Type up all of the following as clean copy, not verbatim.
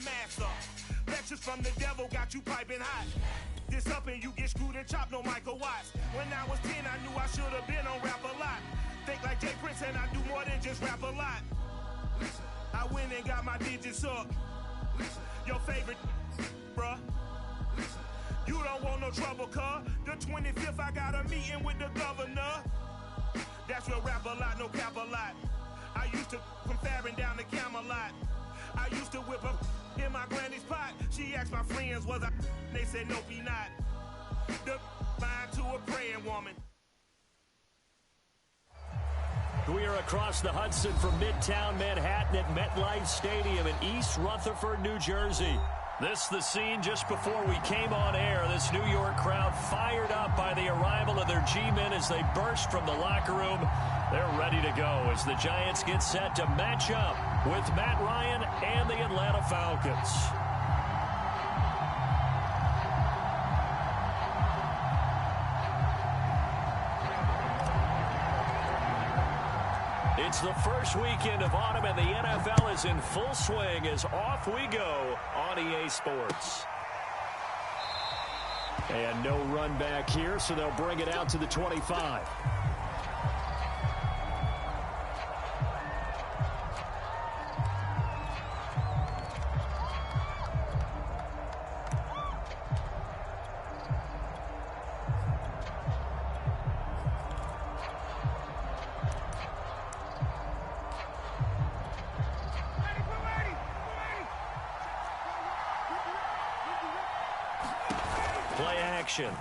master. Lectures from the devil got you piping hot. This up and you get screwed and chopped, no Michael Watts. When I was 10, I knew I should have been on Rap a Lot. Think like Jay Prince and I do more than just rap a lot. I went and got my digits up. Your favorite, bruh. You don't want no trouble, cuz. The 25th, I got a meeting with the governor. That's real rap a lot, no cap a lot. I used to from Farron down to Camelot. I used to whip up in my granny's pot. She asked my friends, was I? They said, nope, he not. The line to a praying woman. We are across the Hudson from Midtown Manhattan at MetLife Stadium in East Rutherford, New Jersey. This the scene just before we came on air. This New York crowd fired up by the arrival of their G-men as they burst from the locker room. They're ready to go as the Giants get set to match up with Matt Ryan and the Atlanta Falcons. It's the first weekend of autumn, and the NFL is in full swing as off we go on EA Sports. And no run back here, so they'll bring it out to the 25.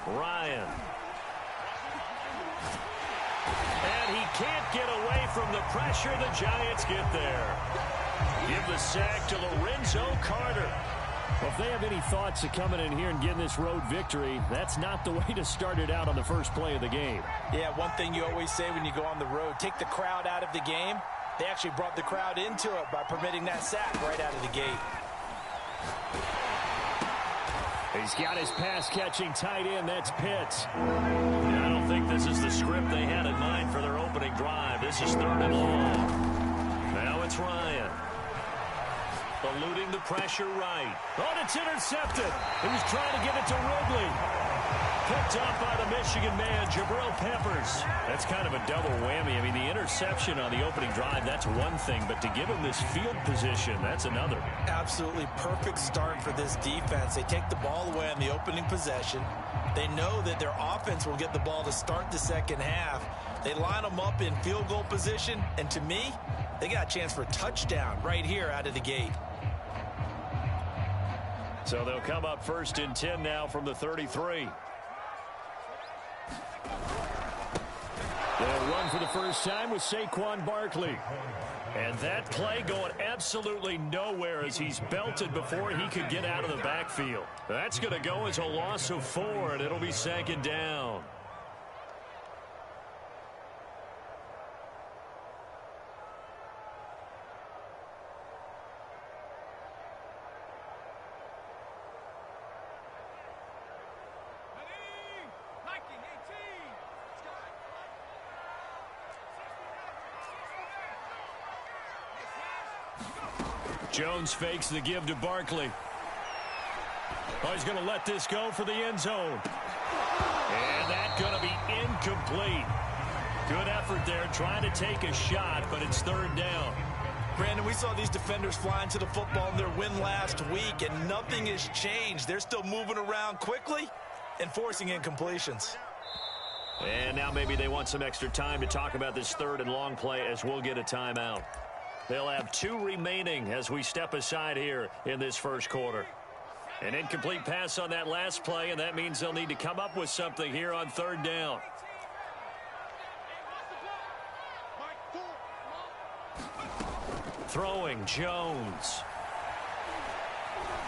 Ryan. And he can't get away from the pressure. The Giants get there. Give the sack to Lorenzo Carter. Well, if they have any thoughts of coming in here and getting this road victory, that's not the way to start it out on the first play of the game. Yeah, one thing you always say when you go on the road, take the crowd out of the game. They actually brought the crowd into it by permitting that sack right out of the gate. He's got his pass-catching tight end. That's Pitts. Yeah, I don't think this is the script they had in mind for their opening drive. This is 3rd and long. Now it's Ryan. Eluding the pressure right. Oh, it's intercepted. He was trying to get it to Ridley. Picked off by the Michigan man, Jabril Peppers. That's kind of a double whammy. I mean, the interception on the opening drive, that's one thing. But to give him this field position, that's another. Absolutely perfect start for this defense. They take the ball away on the opening possession. They know that their offense will get the ball to start the second half. They line them up in field goal position. And to me, they got a chance for a touchdown right here out of the gate. So they'll come up 1st and 10 now from the 33. They'll run for the first time with Saquon Barkley. And that play going absolutely nowhere as he's belted before he could get out of the backfield. That's going to go as a loss of 4, and it'll be 2nd down. Jones fakes the give to Barkley. Oh, he's going to let this go for the end zone. And that's going to be incomplete. Good effort there, trying to take a shot, but it's 3rd down. Brandon, we saw these defenders flying to the football in their win last week, and nothing has changed. They're still moving around quickly and forcing incompletions. And now maybe they want some extra time to talk about this 3rd and long play as we'll get a timeout. They'll have 2 remaining as we step aside here in this first quarter. An incomplete pass on that last play, and that means they'll need to come up with something here on 3rd down. Throwing Jones.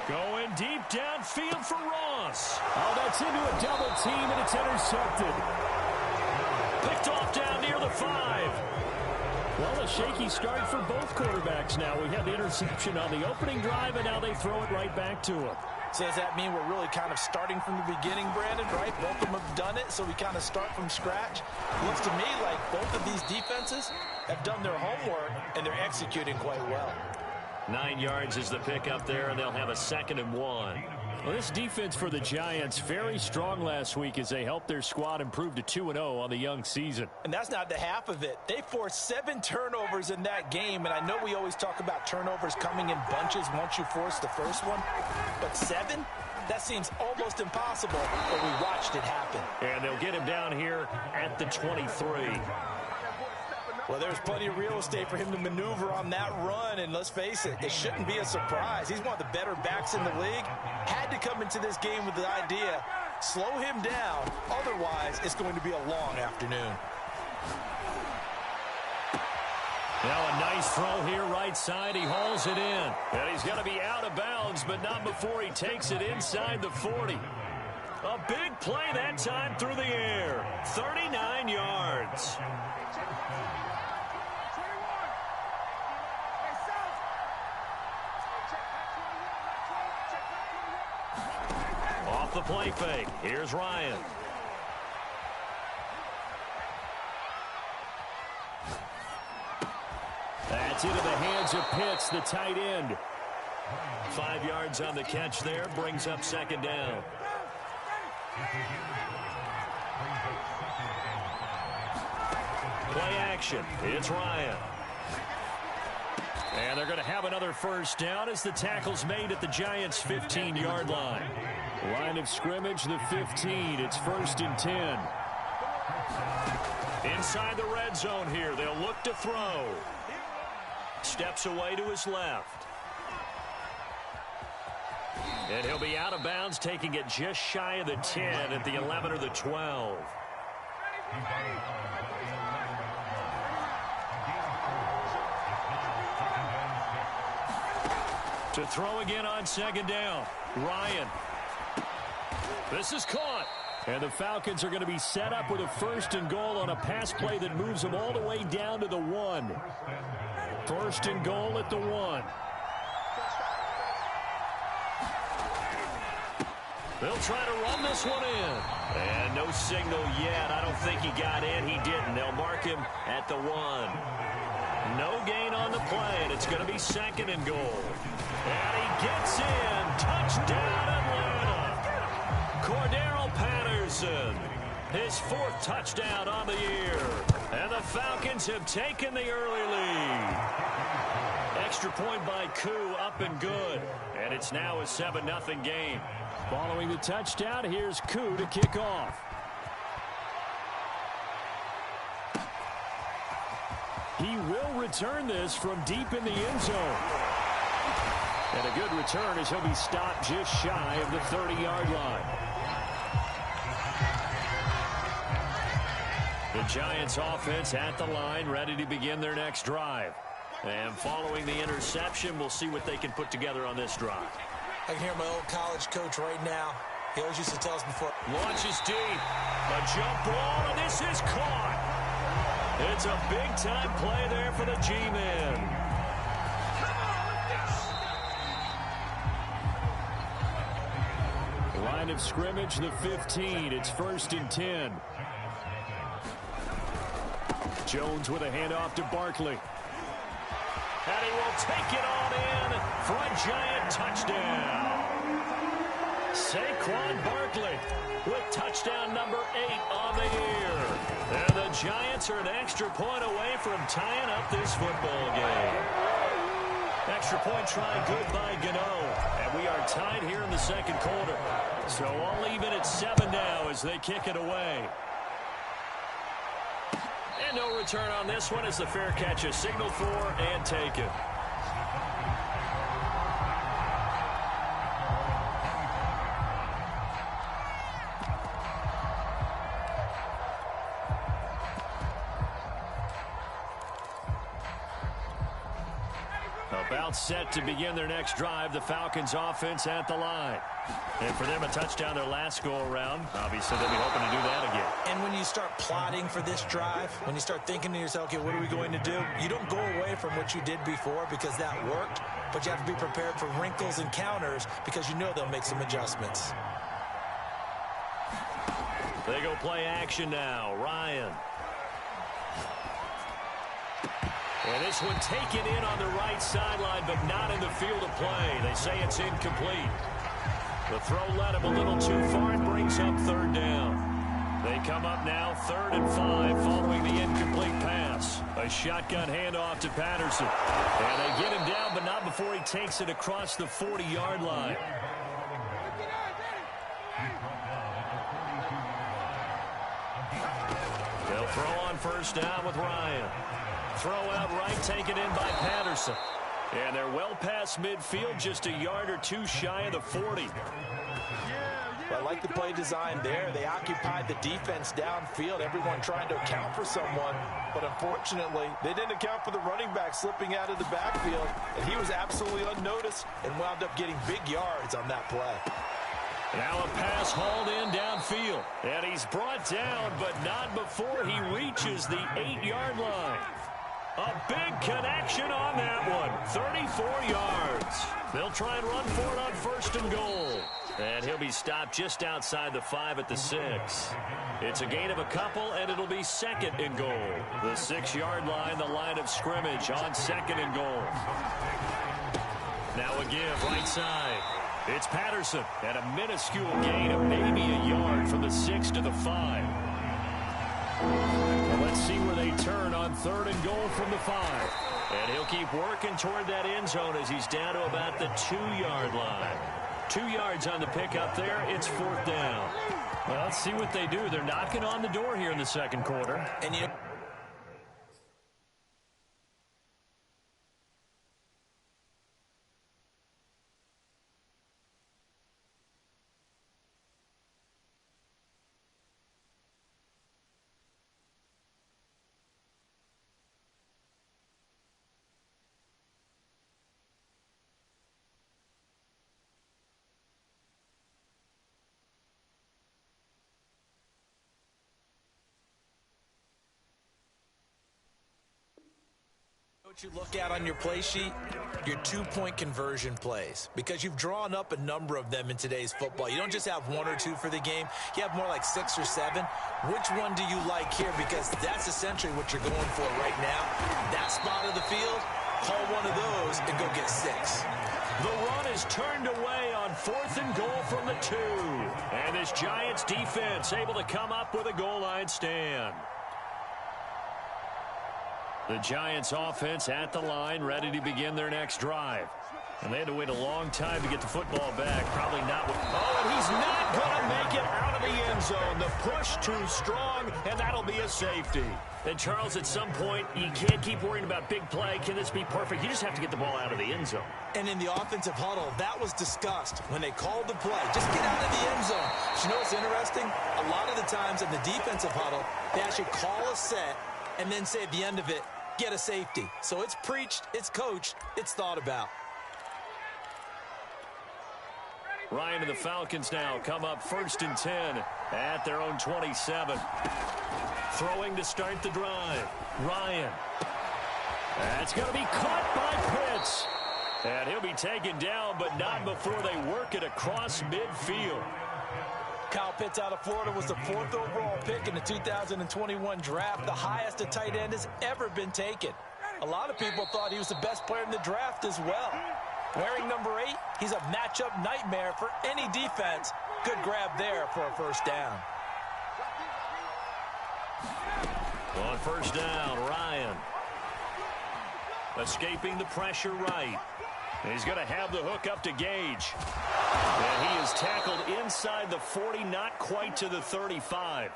Going deep downfield for Ross. Oh, that's into a double team, and it's intercepted. Picked off down near the 5. Well, a shaky start for both quarterbacks now. We had the interception on the opening drive, and now they throw it right back to him. So does that mean we're really kind of starting from the beginning, Brandon, right? Both of them have done it, so we kind of start from scratch. It looks to me like both of these defenses have done their homework, and they're executing quite well. 9 yards is the pickup there, and they'll have a 2nd and 1. Well, this defense for the Giants, very strong last week as they helped their squad improve to 2-0 on the young season. And that's not the half of it. They forced 7 turnovers in that game, and I know we always talk about turnovers coming in bunches once you force the first one, but 7? That seems almost impossible, but we watched it happen. And they'll get him down here at the 23. Well, there's plenty of real estate for him to maneuver on that run, and let's face it, it shouldn't be a surprise. He's one of the better backs in the league. Had to come into this game with the idea, slow him down, otherwise it's going to be a long afternoon. Now a nice throw here right side. He hauls it in. And he's going to be out of bounds, but not before he takes it inside the 40. A big play that time through the air. 39 yards. Off the play fake. Here's Ryan. That's into the hands of Pitts, the tight end. 5 yards on the catch there, brings up 2nd down. Play action. It's Ryan. And they're going to have another 1st down as the tackle's made at the Giants' 15-yard line. Line of scrimmage, the 15. It's 1st and 10. Inside the red zone here. They'll look to throw. Steps away to his left. And he'll be out of bounds, taking it just shy of the 10 at the 11 or the 12. To throw again on 2nd down. Ryan. This is caught. And the Falcons are going to be set up with a 1st and goal on a pass play that moves them all the way down to the 1. 1st and goal at the 1. They'll try to run this one in. And no signal yet. I don't think he got in. He didn't. They'll mark him at the 1. No gain on the play, and it's going to be 2nd and goal. And he gets in. Touchdown, Atlanta. Cordero Patterson. His 4th touchdown on the year. And the Falcons have taken the early lead. Extra point by Koo, up and good. And it's now a 7-0 game. Following the touchdown, here's Koo to kick off. He will return this from deep in the end zone. And a good return as he'll be stopped just shy of the 30-yard line. The Giants offense at the line, ready to begin their next drive. And following the interception, we'll see what they can put together on this drive. I can hear my old college coach right now. He always used to tell us before. Launches deep. A jump ball, and this is caught. It's a big-time play there for the G-men. Line of scrimmage, the 15. It's 1st and 10. Jones with a handoff to Barkley. And he will take it on in for a Giant touchdown. Saquon Barkley with touchdown number 8 on the year. And the Giants are an extra point away from tying up this football game. Extra point try good by Gano. And we are tied here in the 2nd quarter. So all even at 7 now as they kick it away. And no return on this one as the fair catch is signaled for and taken. About set to begin their next drive, the Falcons offense at the line. And for them, a touchdown their last go-around. Obviously, they'll be hoping to do that again. And when you start plotting for this drive, when you start thinking to yourself, okay, what are we going to do? You don't go away from what you did before because that worked, but you have to be prepared for wrinkles and counters because you know they'll make some adjustments. They go play action now. Ryan. And this one taken in on the right sideline, but not in the field of play. They say it's incomplete. The throw led him a little too far and brings up third down. They come up now 3rd and 5 following the incomplete pass. A shotgun handoff to Patterson. And they get him down, but not before he takes it across the 40-yard line. They'll throw on first down with Ryan. Throw out right, taken in by Patterson. And they're well past midfield, just a yard or two shy of the 40. I like the play design there. They occupied the defense downfield, everyone trying to account for someone. But unfortunately, they didn't account for the running back slipping out of the backfield. And he was absolutely unnoticed and wound up getting big yards on that play. Now a pass hauled in downfield. And he's brought down, but not before he reaches the 8-yard line. A big connection on that one. 34 yards. They'll try and run for it on 1st and goal. And he'll be stopped just outside the 5 at the 6. It's a gain of a couple, and it'll be 2nd and goal. The 6-yard line, the line of scrimmage on 2nd and goal. Now a give right side. It's Patterson at a minuscule gain of maybe a yard from the 6 to the 5. Well, let's see where they turn on 3rd and goal from the 5. And he'll keep working toward that end zone as he's down to about the 2-yard line. 2 yards on the pickup there. It's 4th down. Well, let's see what they do. They're knocking on the door here in the 2nd quarter. And you what you look at on your play sheet, your 2-point conversion plays, because you've drawn up a number of them in today's football. You don't just have 1 or 2 for the game. You have more like 6 or 7. Which one do you like here? Because that's essentially what you're going for right now. That spot of the field, call one of those and go get 6. The run is turned away on 4th and goal from the 2. And this Giants defense able to come up with a goal line stand. The Giants offense at the line, ready to begin their next drive. And they had to wait a long time to get the football back. Probably not with... Oh, and he's not going to make it out of the end zone. The push too strong, and that'll be a safety. And, Charles, at some point, you can't keep worrying about big play. Can this be perfect? You just have to get the ball out of the end zone. And in the offensive huddle, that was discussed when they called the play. Just get out of the end zone. But you know what's interesting? A lot of the times in the defensive huddle, they actually call a set and then say at the end of it, get a safety. So it's preached, it's coached, it's thought about. Ryan and the Falcons now come up 1st and 10 at their own 27. Throwing to start the drive. Ryan. That's going to be caught by Pitts. And he'll be taken down, but not before they work it across midfield. Kyle Pitts out of Florida was the 4th overall pick in the 2021 draft, the highest a tight end has ever been taken. A lot of people thought he was the best player in the draft as well. Wearing number 8, he's a matchup nightmare for any defense. Good grab there for a 1st down. On 1st down, Ryan. Escaping the pressure right. He's going to have the hook up to Gage. And he is tackled inside the 40, not quite to the 35.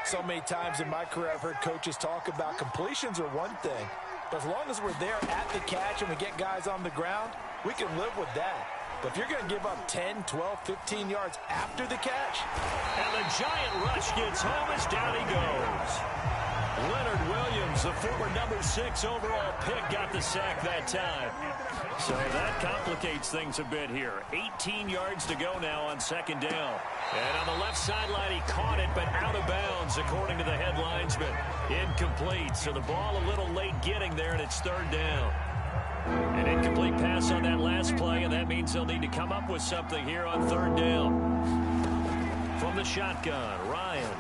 So many times in my career, I've heard coaches talk about completions are one thing. But as long as we're there at the catch and we get guys on the ground, we can live with that. But if you're going to give up 10, 12, 15 yards after the catch. And the giant rush gets home as down he goes. Leonard Williams, the former number 6 overall pick, got the sack that time. So that complicates things a bit here. 18 yards to go now on 2nd down. And on the left sideline, he caught it, but out of bounds, according to the head linesman. Incomplete, so the ball a little late getting there, and it's 3rd down. An incomplete pass on that last play, and that means they'll need to come up with something here on 3rd down. From the shotgun, Ryan.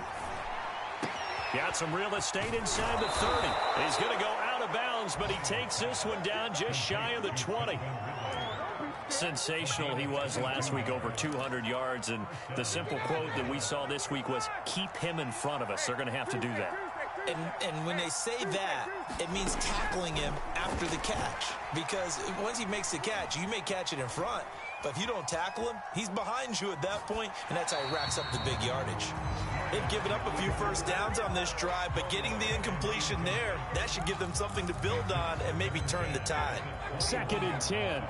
Got some real estate inside the 30. He's going to go out of bounds, but he takes this one down just shy of the 20. Sensational he was last week, over 200 yards. And the simple quote that we saw this week was, keep him in front of us. They're going to have to do that. And when they say that, it means tackling him after the catch. Because once he makes the catch, you may catch it in front. But if you don't tackle him, he's behind you at that point, and that's how he racks up the big yardage. They've given up a few first downs on this drive, but getting the incompletion there, that should give them something to build on and maybe turn the tide. 2nd and 10.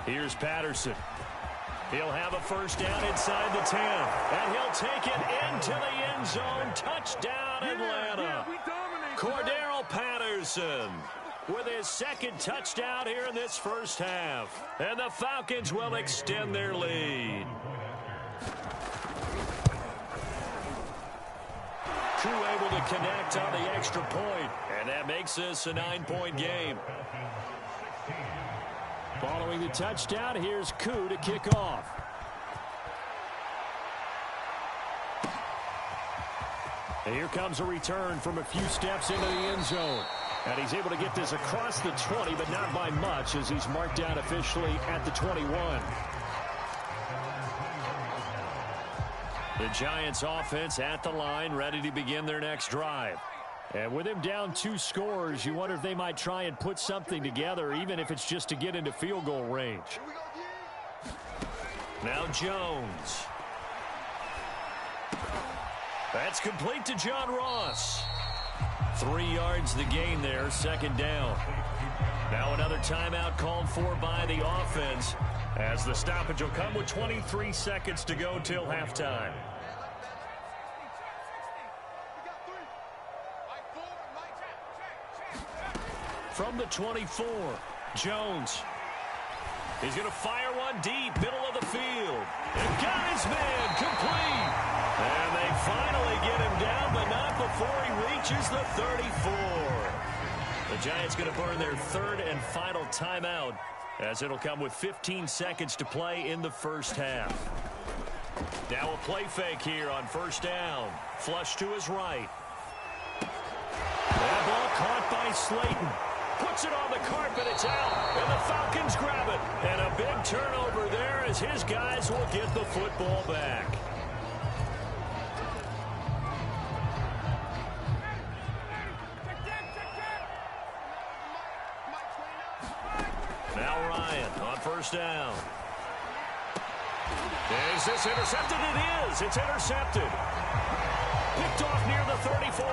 Here's Patterson. He'll have a first down inside the 10, and he'll take it into the end zone. Touchdown, Atlanta. Cordero Patterson with his 2nd touchdown here in this first half. And the Falcons will extend their lead. Crew able to connect on the extra point, and that makes this a 9-point game. Following the touchdown, here's Koo to kick off. And here comes a return from a few steps into the end zone. And he's able to get this across the 20, but not by much, as he's marked down officially at the 21. The Giants offense at the line, ready to begin their next drive. And with him down 2 scores, you wonder if they might try and put something together, even if it's just to get into field goal range. Now Jones. That's complete to John Ross. 3 yards the gain there, 2nd down. Now another timeout called for by the offense, as the stoppage will come with 23 seconds to go till halftime. From the 24, Jones. He's going to fire one deep, middle of the field. And got his man complete. And they finally get him down, but not before he reaches the 34. The Giants going to burn their 3rd and final timeout, as it'll come with 15 seconds to play in the first half. Now a play fake here on first down. Flush to his right. That ball caught by Slayton. Puts it on the carpet, it's out, and the Falcons grab it. And a big turnover there, as his guys will get the football back. Now Ryan on first down. Is this intercepted? It is. It's intercepted. Picked off near the 34.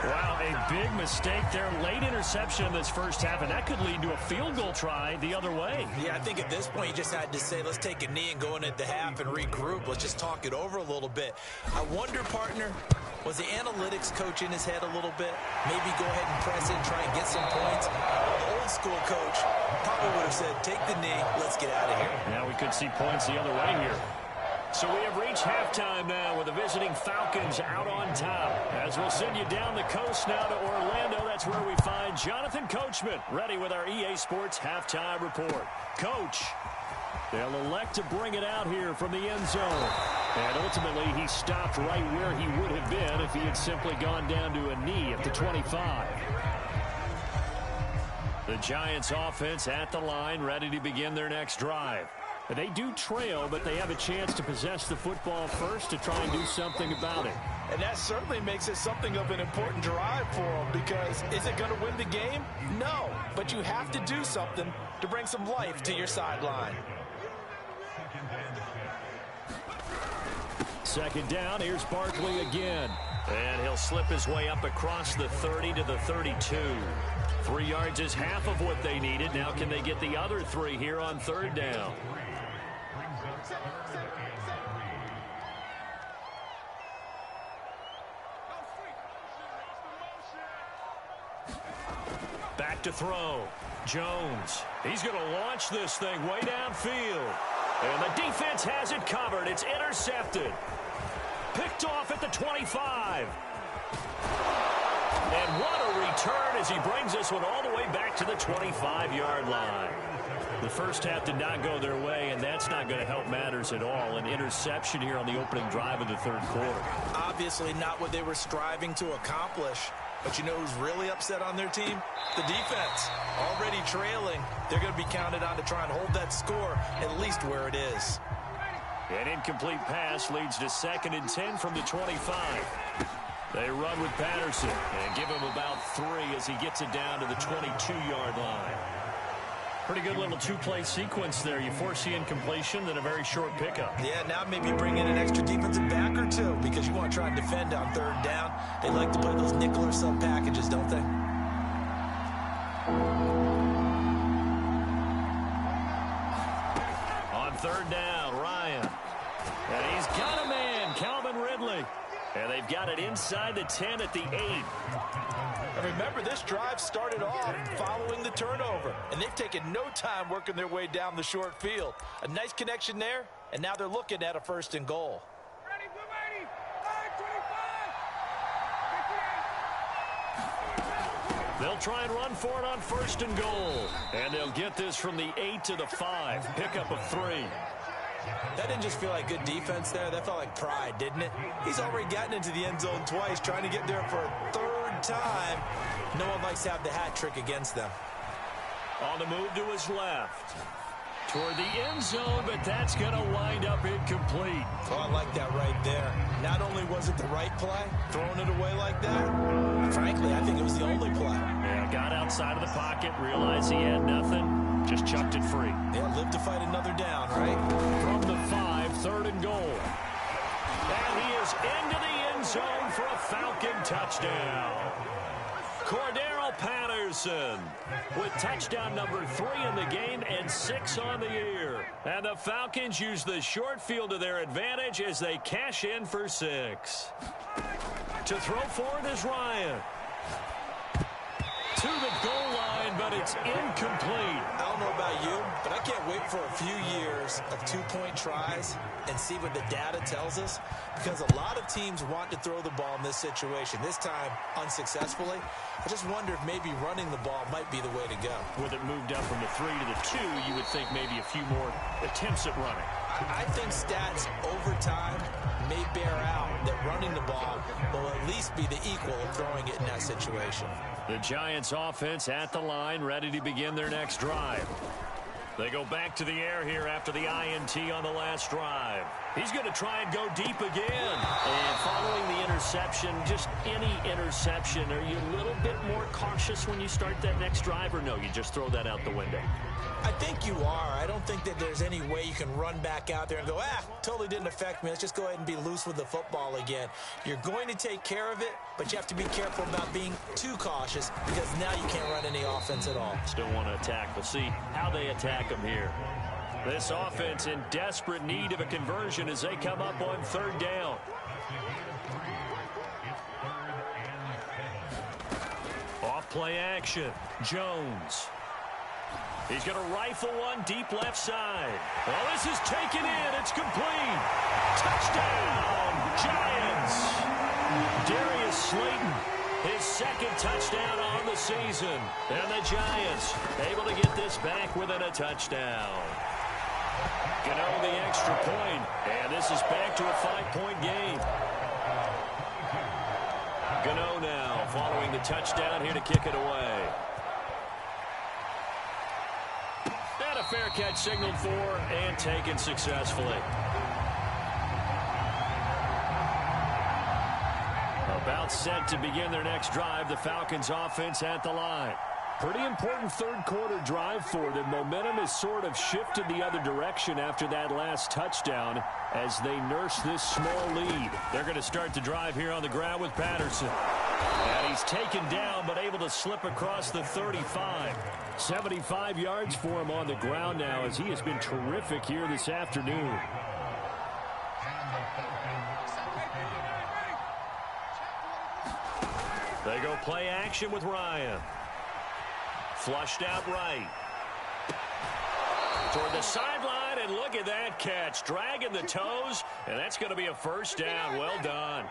Wow, a big mistake there. Late interception in this first half, and that could lead to a field goal try the other way. Yeah, I think at this point you just had to say, let's take a knee and go into the half and regroup. Let's just talk it over a little bit. I wonder, partner, was the analytics coach in his head a little bit? Maybe go ahead and press it and try and get some points. The old school coach probably would have said, take the knee, let's get out of here. Now we could see points the other way here. So we have reached halftime now with the visiting Falcons out on top. As we'll send you down the coast now to Orlando, that's where we find Jonathan Coachman, ready with our EA Sports halftime report. Coach, they'll elect to bring it out here from the end zone. And ultimately, he stopped right where he would have been if he had simply gone down to a knee at the 25. The Giants offense at the line, ready to begin their next drive. They do trail, but they have a chance to possess the football first to try and do something about it. And that certainly makes it something of an important drive for them, because is it going to win the game? No, but you have to do something to bring some life to your sideline. 2nd down, here's Barkley again. And he'll slip his way up across the 30 to the 32. 3 yards is half of what they needed. Now can they get the other 3 here on 3rd down? Back to throw. Jones. He's going to launch this thing way downfield. And the defense has it covered. It's intercepted. Picked off at the 25. And what a return as he brings this one all the way back to the 25-yard line. The first half did not go their way, and that's not going to help matters at all. An interception here on the opening drive of the third quarter. Obviously not what they were striving to accomplish. But you know who's really upset on their team? The defense. Already trailing. They're going to be counted on to try and hold that score at least where it is. An incomplete pass leads to 2nd and 10 from the 25. They run with Patterson and give him about 3 as he gets it down to the 22-yard line. Pretty good little two-play sequence there. You force the incompletion, then a very short pickup. Yeah, now maybe bring in an extra defensive back or two because you want to try and defend on 3rd down. They like to play those nickel or sub packages, don't they? On 3rd down, Ryan. And he's got a man, Calvin Ridley. And they've got it inside the 10 at the 8. And remember, this drive started off following the turnover, and they've taken no time working their way down the short field. A nice connection there, and now they're looking at a 1st and goal. They'll try and run for it on 1st and goal. And they'll get this from the 8 to the 5. Pickup of 3. That didn't just feel like good defense there. That felt like pride, didn't it? He's already gotten into the end zone twice, trying to get there for a 3rd time. No one likes to have the hat trick against them. On the move to his left. Toward the end zone, but that's going to wind up incomplete. Oh, I like that right there. Not only was it the right play, throwing it away like that, frankly, I think it was the only play. Yeah, got outside of the pocket, realized he had nothing, just chucked it free. Yeah, live to fight another down, right? From the 5, 3rd and goal. And he is into the end zone for a Falcon touchdown. Cordero Patterson with touchdown number 3 in the game and 6 on the year. And the Falcons use the short field to their advantage as they cash in for 6. To throw forward is Ryan. To the goal line, but it's incomplete. I don't know about you, but I can't wait for a few years of 2-point tries and see what the data tells us, because a lot of teams want to throw the ball in this situation, this time unsuccessfully. I just wonder if maybe running the ball might be the way to go. With it moved up from the 3 to the 2, you would think maybe a few more attempts at running. I think stats over time may bear out that running the ball will at least be the equal of throwing it in that situation. The Giants offense at the line, ready to begin their next drive. They go back to the air here after the INT on the last drive. He's going to try and go deep again. And following the interception, just any interception, are you a little bit more cautious when you start that next drive, or no, you just throw that out the window? I think you are. I don't think that there's any way you can run back out there and go, totally didn't affect me. Let's just go ahead and be loose with the football again. You're going to take care of it, but you have to be careful about being too cautious because now you can't run any offense at all. Still want to attack. We'll see how they attack them here. This offense in desperate need of a conversion as they come up on 3rd down. Off play action. Jones. He's going to rifle one deep left side. Well, this is taken in. It's complete. Touchdown, Giants. Darius Slayton, his 2nd touchdown on the season. And the Giants able to get this back within a touchdown. Gano the extra point, and this is back to a 5-point game. Gano now following the touchdown here to kick it away. And a fair catch signaled for and taken successfully. About set to begin their next drive, the Falcons offense at the line. Pretty important 3rd quarter drive for them. Momentum has sort of shifted the other direction after that last touchdown as they nurse this small lead. They're going to start the drive here on the ground with Patterson. And he's taken down but able to slip across the 35. 75 yards for him on the ground now as he has been terrific here this afternoon. They go play action with Ryan. Flushed out right. Toward the sideline, and look at that catch. Dragging the toes, and that's going to be a 1st down. Well done.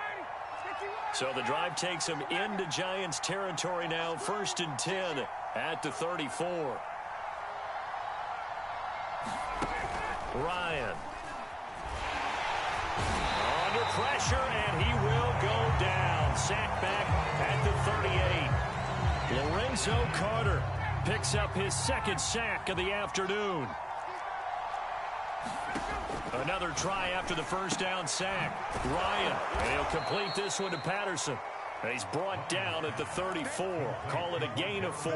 So the drive takes him into Giants territory now, 1st and 10 at the 34. Ryan. Under pressure, and he will go down. Sack back at the 38. Lorenzo Carter picks up his 2nd sack of the afternoon. Another try after the 1st down sack. Ryan, and he'll complete this one to Patterson. And he's brought down at the 34. Call it a gain of 4.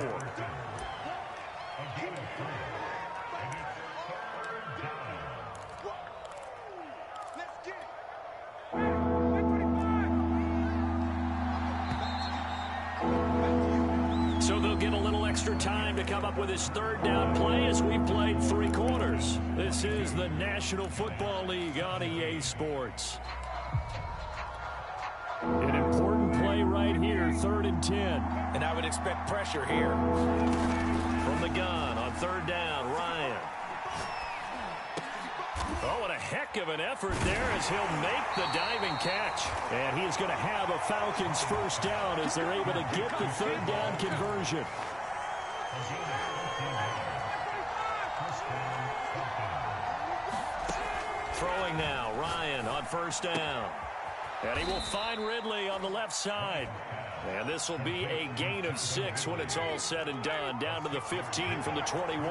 So they'll get a little extra time to come up with his 3rd down play as we played 3 quarters. This is the National Football League on EA Sports. An important play right here, 3rd and 10. And I would expect pressure here. From the gun on 3rd down, Ryan. Oh, what a heck of an effort there as he'll make the diving catch. And he is going to have a Falcons 1st down as they're able to get the 3rd down conversion. Throwing now, Ryan on 1st down. And he will find Ridley on the left side. And this will be a gain of 6 when it's all said and done. Down to the 15 from the 21.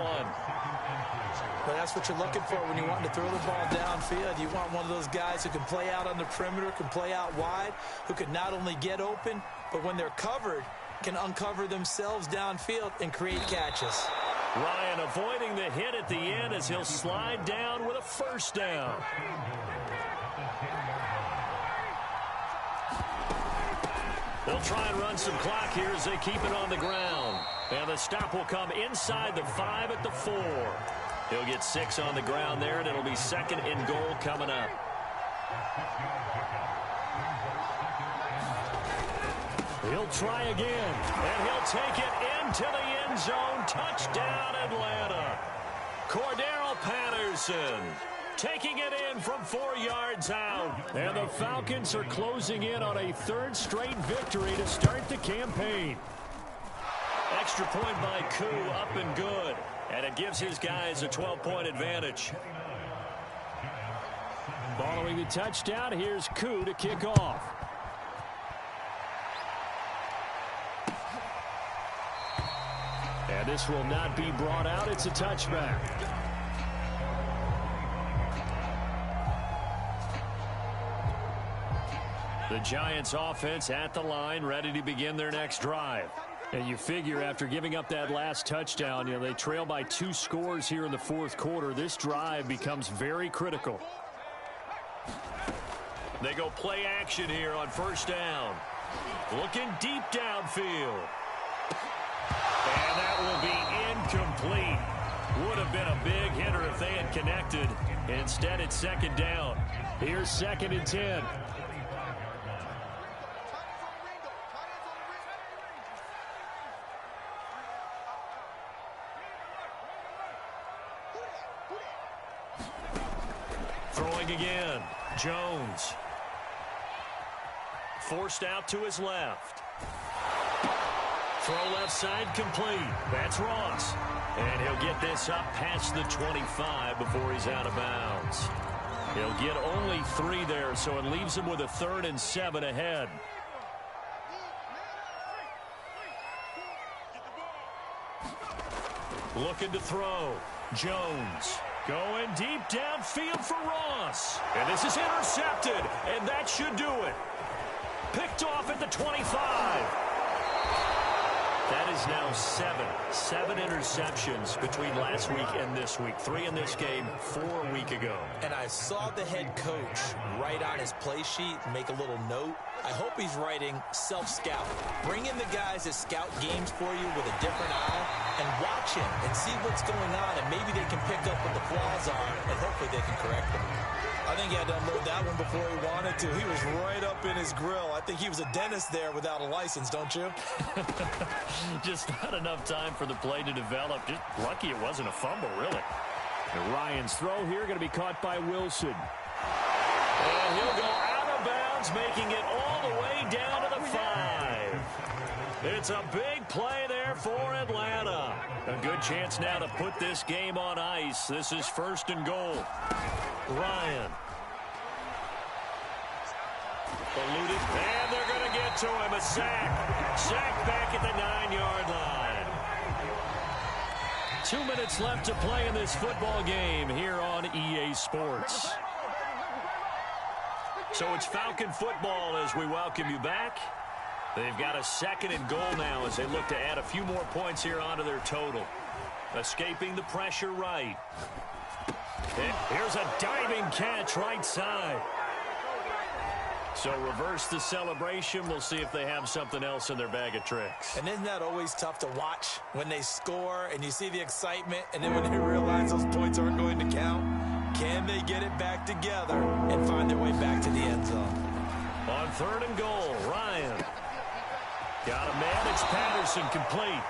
But that's what you're looking for when you want to throw the ball downfield. You want one of those guys who can play out on the perimeter, can play out wide, who can not only get open, but when they're covered, can uncover themselves downfield and create catches. Ryan avoiding the hit at the end as he'll slide down with a 1st down. They'll try and run some clock here as they keep it on the ground. And the stop will come inside the 5 at the 4. He'll get 6 on the ground there, and it'll be 2nd and goal coming up. He'll try again, and he'll take it into the end zone. Touchdown, Atlanta. Cordero Patterson taking it in from 4 yards out. And the Falcons are closing in on a 3rd straight victory to start the campaign. Extra point by Koo, up and good. And it gives his guys a 12-point advantage. Following the touchdown, here's Koo to kick off. And this will not be brought out. It's a touchback. The Giants offense at the line, ready to begin their next drive. And you figure after giving up that last touchdown, they trail by 2 scores here in the 4th quarter. This drive becomes very critical. They go play action here on 1st down. Looking deep downfield. And that will be incomplete. Would have been a big hitter if they had connected. Instead, it's 2nd down. Here's 2nd and 10. Throwing again. Jones. Forced out to his left. Throw left side complete. That's Ross. And he'll get this up past the 25 before he's out of bounds. He'll get only 3 there, so it leaves him with a 3rd and 7 ahead. Looking to throw. Jones. Going deep downfield for Ross. And this is intercepted, and that should do it. Picked off at the 25. That is now 7 interceptions between last week and this week. 3 in this game, 4 a week ago. And I saw the head coach write on his play sheet, make a little note. I hope he's writing self-scout. Bring in the guys that scout games for you with a different eye and watch him and see what's going on, and maybe they can pick up what the flaws are, and hopefully they can correct them. I think he had to unload that one before he wanted to. He was right up in his grill. I think he was a dentist there without a license, don't you? Just not enough time for the play to develop. Just lucky it wasn't a fumble, really. And Ryan's throw here going to be caught by Wilson. And he'll go out of bounds Jones making it all the way down to the 5. It's a big play there for Atlanta. A good chance now to put this game on ice. This is 1st and goal. Ryan. Eluded, and they're going to get to him. A sack. Sack back at the 9-yard line. 2 minutes left to play in this football game here on EA Sports. So it's Falcon football as we welcome you back. They've got a 2nd and goal now as they look to add a few more points here onto their total. Escaping the pressure right. Here's a diving catch right side. So reverse the celebration. We'll see if they have something else in their bag of tricks. And isn't that always tough to watch when they score and you see the excitement, and then when they realize those points aren't going to count? Can they get it back together and find their way back to the end zone? On 3rd and goal, Ryan. Got a man. It's Patterson complete.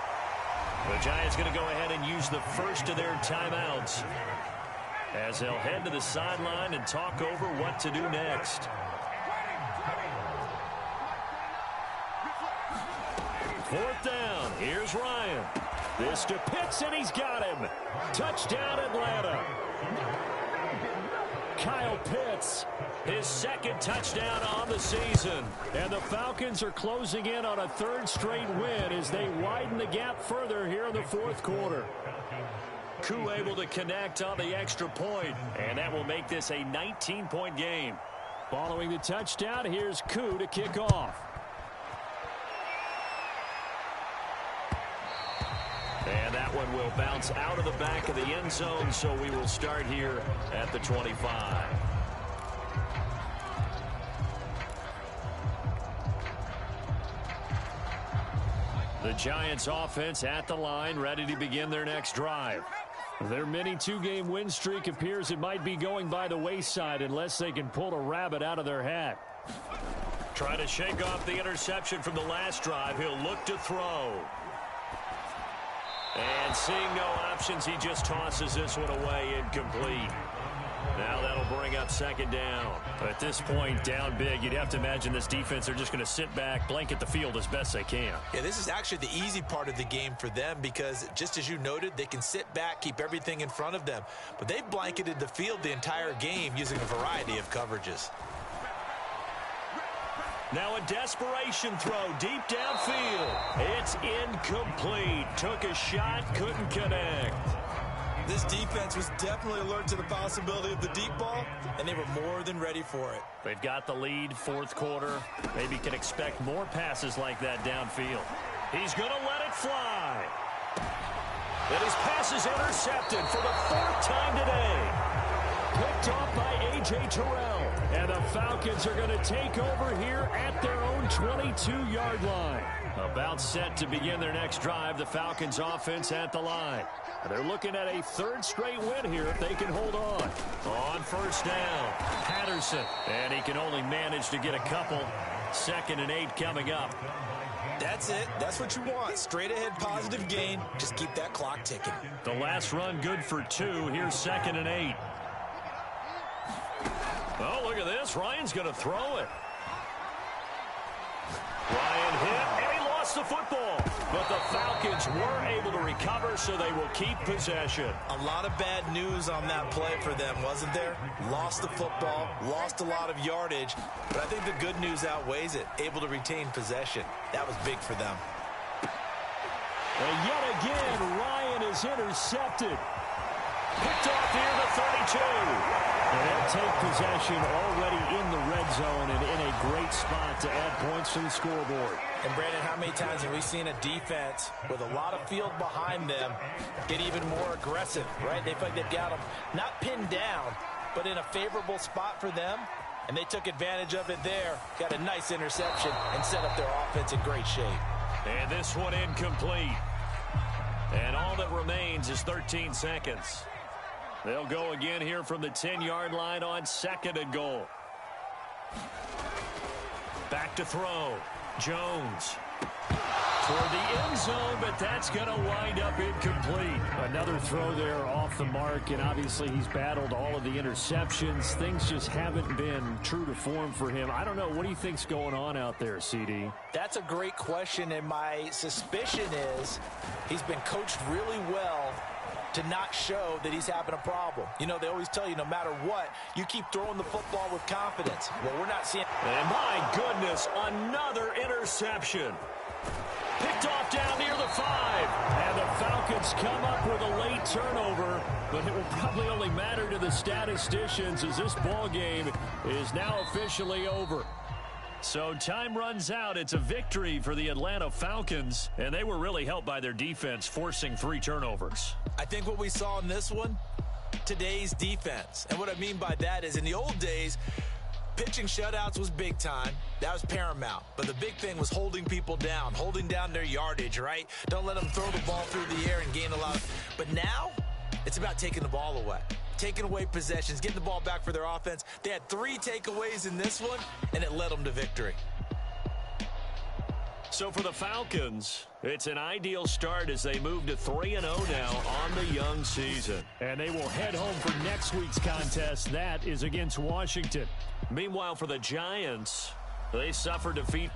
The Giants going to go ahead and use the first of their timeouts as they'll head to the sideline and talk over what to do next. 4th down. Here's Ryan. This to Pitts, and he's got him. Touchdown, Atlanta. Kyle Pitts, his 2nd touchdown on the season. And the Falcons are closing in on a 3rd straight win as they widen the gap further here in the 4th quarter. Koo able to connect on the extra point, and that will make this a 19-point game. Following the touchdown, here's Koo to kick off. And that one will bounce out of the back of the end zone, so we will start here at the 25. The Giants offense at the line, ready to begin their next drive. Their mini 2-game win streak appears it might be going by the wayside unless they can pull a rabbit out of their hat. Trying to shake off the interception from the last drive. He'll look to throw. And seeing no options, he just tosses this one away, incomplete. Now that'll bring up 2nd down. At this point, down big, you'd have to imagine this defense are just going to sit back, blanket the field as best they can. Yeah, this is actually the easy part of the game for them because, just as you noted, they can sit back, keep everything in front of them. But they've blanketed the field the entire game using a variety of coverages. Now a desperation throw deep downfield. It's incomplete. Took a shot, couldn't connect. This defense was definitely alert to the possibility of the deep ball, and they were more than ready for it. They've got the lead, 4th quarter. Maybe can expect more passes like that downfield. He's going to let it fly. And his pass is intercepted for the 4th time today. Picked off by A.J. Terrell. And the Falcons are going to take over here at their own 22-yard line. About set to begin their next drive, the Falcons offense at the line. They're looking at a 3rd straight win here if they can hold on. On 1st down, Patterson. And he can only manage to get a couple. 2nd and 8 coming up. That's it. That's what you want. Straight ahead positive gain. Just keep that clock ticking. The last run good for 2. Here's 2nd and 8. Oh, look at this. Ryan's going to throw it. Ryan hit, and he lost the football. But the Falcons were able to recover, so they will keep possession. A lot of bad news on that play for them, wasn't there? Lost the football, lost a lot of yardage, but I think the good news outweighs it. Able to retain possession. That was big for them. And yet again, Ryan is intercepted. Picked off near the 32. And they'll take possession already in the red zone and in a great spot to add points to the scoreboard. And Brandon, how many times have we seen a defense with a lot of field behind them get even more aggressive, right? They feel like they've got them not pinned down, but in a favorable spot for them. And they took advantage of it there, got a nice interception, and set up their offense in great shape. And this one incomplete. And all that remains is 13 seconds. They'll go again here from the 10-yard line on 2nd and goal. Back to throw. Jones. toward the end zone, but that's going to wind up incomplete. Another throw there off the mark, and obviously he's battled all of the interceptions. Things just haven't been true to form for him. I don't know. What do you think's going on out there, CD? That's a great question, and my suspicion is he's been coached really well to not show that he's having a problem. You know, they always tell you no matter what, you keep throwing the football with confidence. Well, we're not seeing... And my goodness, another interception. Picked off down near the 5. And the Falcons come up with a late turnover, but it will probably only matter to the statisticians as this ball game is now officially over. So time runs out. It's a victory for the Atlanta Falcons, and they were really helped by their defense forcing 3 turnovers. I think what we saw in this one, today's defense. And what I mean by that is in the old days, pitching shutouts was big time. That was paramount. But the big thing was holding people down, holding down their yardage, right? Don't let them throw the ball through the air and gain a lot. But now, it's about taking the ball away. Taking away possessions, getting the ball back for their offense. They had 3 takeaways in this one, and it led them to victory. So for the Falcons, it's an ideal start as they move to 3-0 now on the young season. And they will head home for next week's contest. That is against Washington. Meanwhile, for the Giants, they suffered defeat.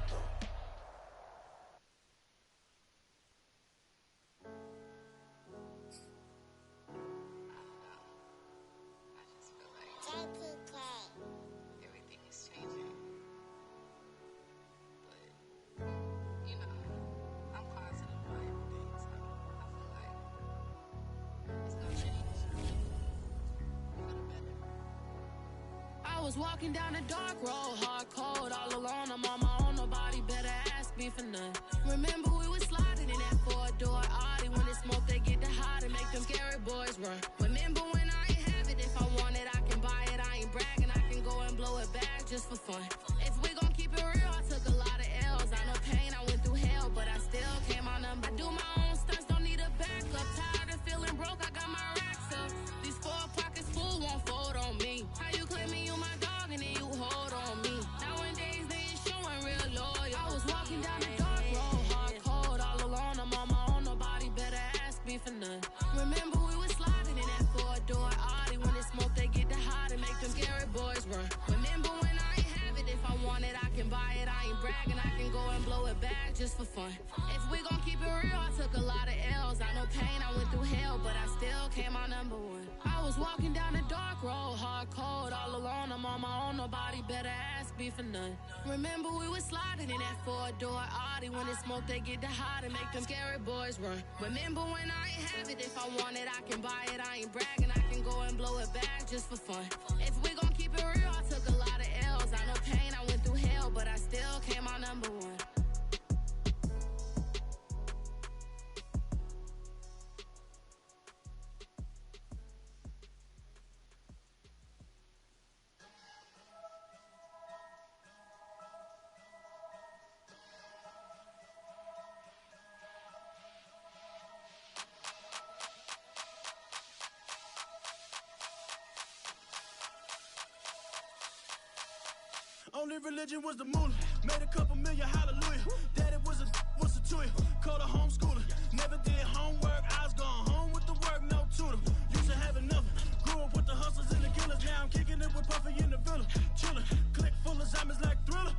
Walking down a dark road, hard cold, all alone. I'm on my own, nobody better ask me for none. Remember we was sliding in that 4-door Audi. When it's smoke, they get the hot and make them scary boys run. Remember when I ain't have it, if I want it, I can buy it. I ain't bragging, I can go and blow it back just for fun. If we gon' keep it real, I took a lot of L's. I know pain, I went through hell, but I still came out number. I do my own stunts, don't need a backup. Tired of feeling broke, I got my racks up. These 4 pockets full won't fold on me. How you claiming you my dog and then you hold on me? Nowadays they ain't showing real loyal. I was walking down the dark road, hard cold, all alone. I'm on my own, nobody better ask me for none. Remember we was sliding in that 4-door Audi. When it's smoke, they get the hot and make them scary boys run. Remember when I ain't have it, if I want it, I can buy it. I ain't bragging, I can go and blow it back just for fun. If we gon' keep it real, I took a lot of L's. I know pain, I went through hell, but I still came out number 1. I was walking down the dark road, hard cold, all alone. I'm on my own, nobody better ask me for none. Remember we was sliding in that 4-door Audi. When it's smoke, they get the hot and make them scary boys run. Remember when I ain't have it, if I want it, I can buy it. I ain't bragging, I can go and blow it back just for fun. If we gon' keep it real, I took a lot of L's. I know pain, I went through hell, but I still came out number 1. Only religion was the moolah. Made a couple million, hallelujah. Daddy was a tutor. Called a homeschooler. Never did homework. I was going home with the work, no tutor. Used to have enough. Grew up with the hustlers and the killers. Now I'm kicking it with Puffy in the villa. Chiller. Click full of zombies like Thriller.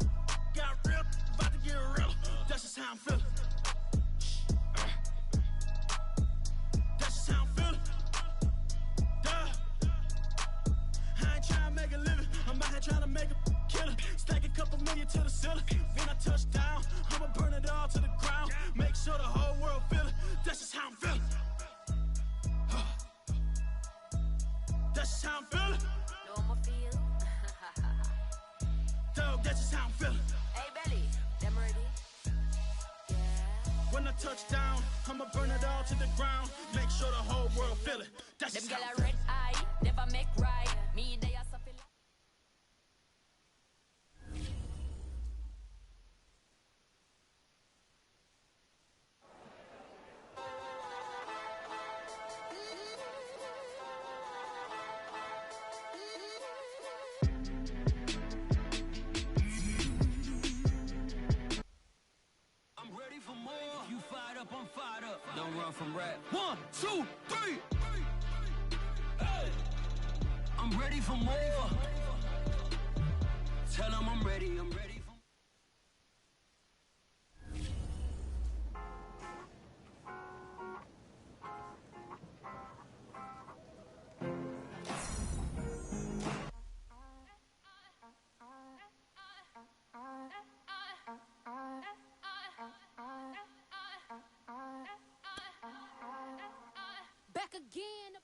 Got real. About to get real. That's just how I'm feeling. That's just how I'm feeling. Duh. I ain't trying to make a living. I'm out here trying to make a killer. Stack a couple million to the ceiling. When I touch down, I'ma burn it all to the ground. Make sure the whole world feel it. That's just how I'm feeling. That's just how I'm feeling. Know I'ma feel. Dog, that's just how I'm feeling. Hey, Belly, them ready? Yeah. When I touch down, I'ma burn it all to the ground. Make sure the whole world feel it. That's Them just gyal how I'm a feeling. red eye, never make right. Me, they are something. I'm ready for more. up, I'm fired up. Don't run from rap. 1, 2, 3. Hey. I'm ready for more. Tell them I'm ready for Back again.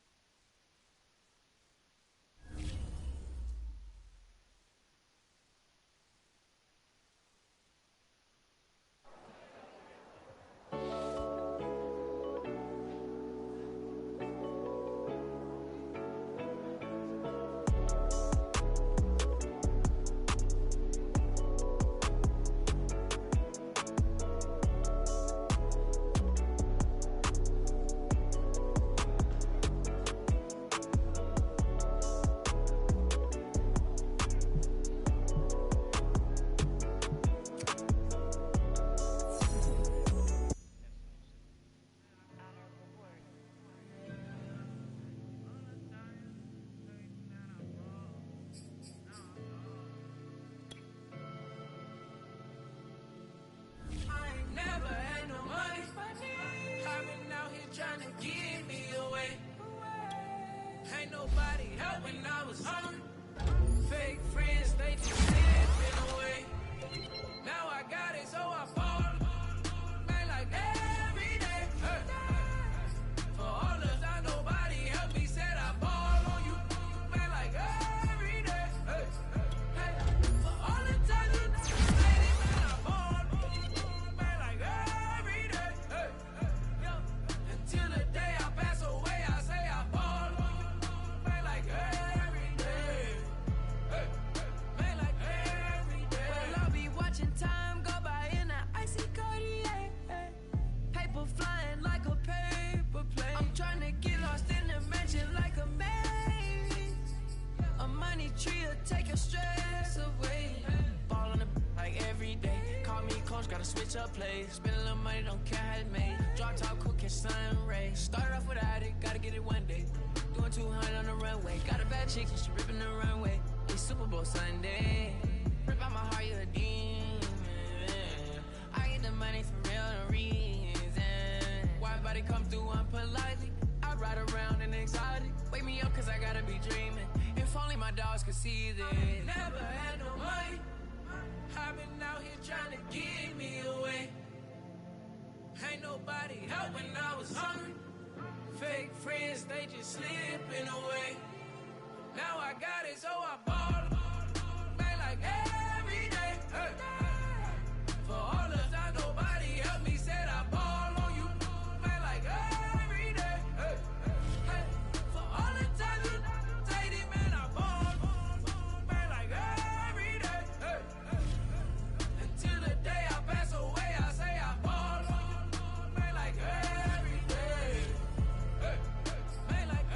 Switch up plays, spend a little money, don't care how it's made. Drop top, cooking sun rays. Started off without it, gotta get it one day. Doing 200 on the runway. Got a bad chick, she ripping the runway. It's Super Bowl Sunday. Rip out my heart, you a demon. I get the money for real, no reason. Why everybody come through unpolitely? I ride around in exotic. Wake me up, cause I gotta be dreaming. If only my dogs could see this. Never had no money. I've been out here trying to get me away. Ain't nobody help when I was hungry. Fake friends, they just slipping away. Now I got it, so I ball. Man, like every day. Hey. For all the time, nobody helped me, said I ball on you. Man, like every day. Hey. Hey. For all the time you dated, man, I ball. Man, like every day. Hey. Till the day I pass away, I say I ball. Man, like every day. Hey. Man, like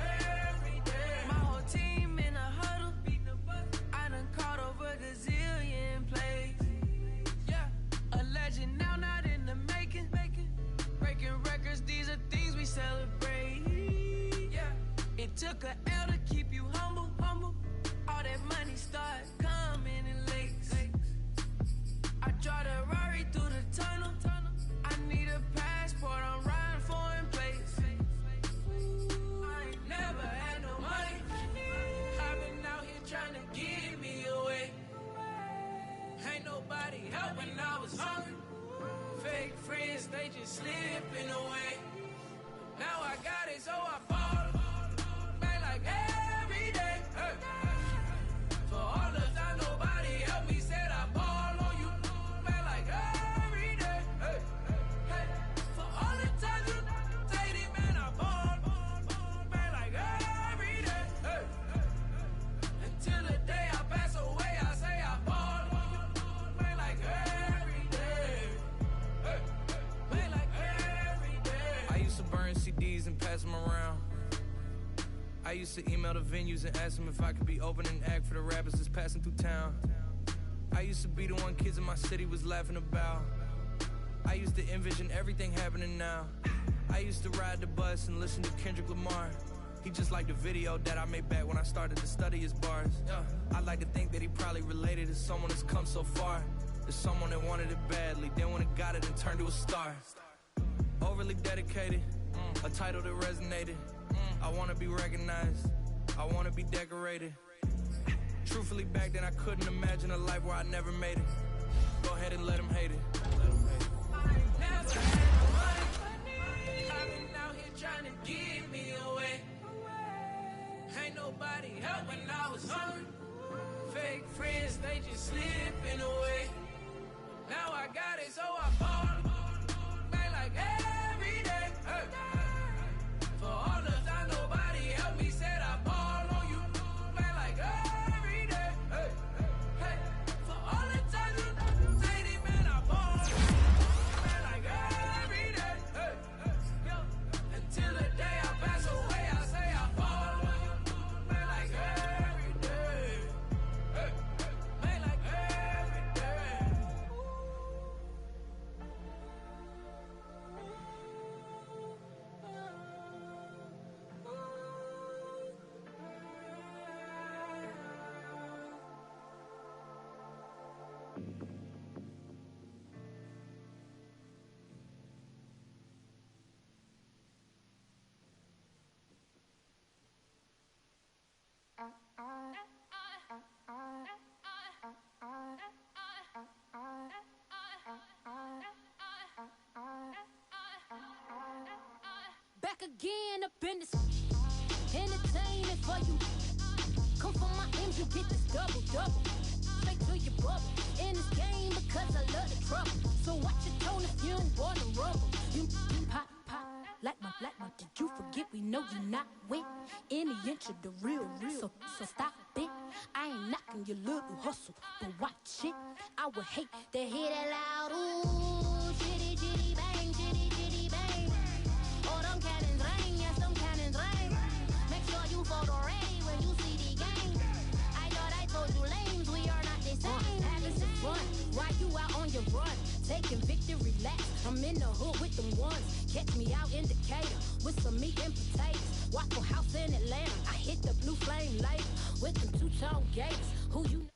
every day. My whole team in a huddle. I done caught over gazillion plays. Yeah, a legend now, not in the making. Breaking records, these are things we celebrate. Yeah, it took a L to keep you humble. All that money start coming in lakes. I drive the Rari through the tunnel. I need a passport, I'm riding foreign place. I ain't never had no money. I've been out here trying to get me away. Ain't nobody help when I was hungry. Fake friends, they just slipping away. Now I got it, so I ball. Man, like every day. Hey. For all the time, nobody helped me, said I ball on you. Man, like every day. Hey. Hey. For all the time you dated, man, I ball. Man, like every day. Hey. Until the day I pass away, I say I ball. Man, like every day. Hey. Man, like every day. I used to burn CDs and pass them around. I used to email the venues and ask them if I could be opening act for the rappers that's passing through town. I used to be the one kids in my city was laughing about. I used to envision everything happening now. I used to ride the bus and listen to Kendrick Lamar. He just like the video that I made back when I started to study his bars. I'd like to think that he probably related to someone that's come so far. To someone that wanted it badly, then when it got it and turned to a star. Overly dedicated, a title that resonated. I wanna be recognized, I wanna be decorated. Truthfully, back then I couldn't imagine a life where I never made it. Go ahead and let him hate it. I ain't never had no money. I've been out here trying to give me away. Ain't nobody help when I was hungry. Fake friends, they just slipping away. Now I got it, so I ball back like every day. Hey. For all the time nobody helped me, said I ball on you back like every day. Hey. Hey. For all the time you say these man I ball back like every day. Hey. Yo. Until the day I pass away, I say I ball on you back like every day. Hey. Back like every day. Back again up in this entertainment for you. Come for my ends, you get this double. Straight to your bubble. In this game because I love the trouble. So watch your tone if you don't wanna rumble. You pop like my. Did you forget we know you not with any inch of the real. So stop it. I ain't knocking your little hustle, but watch it. I would hate to hear that loud ooh, chitty bang, chitty bang. Oh, them cannons ring, yes, them cannons ring. Make sure you photo ready when you see the game. I thought I told you lames, we are not the same. Having some fun, while you out on your run. Taking victory laps, I'm in the hood with them ones. Catch me out in Decatur with some meat and potatoes. Waffle House in Atlanta, I hit the blue flame later with them two-tone gators. Who you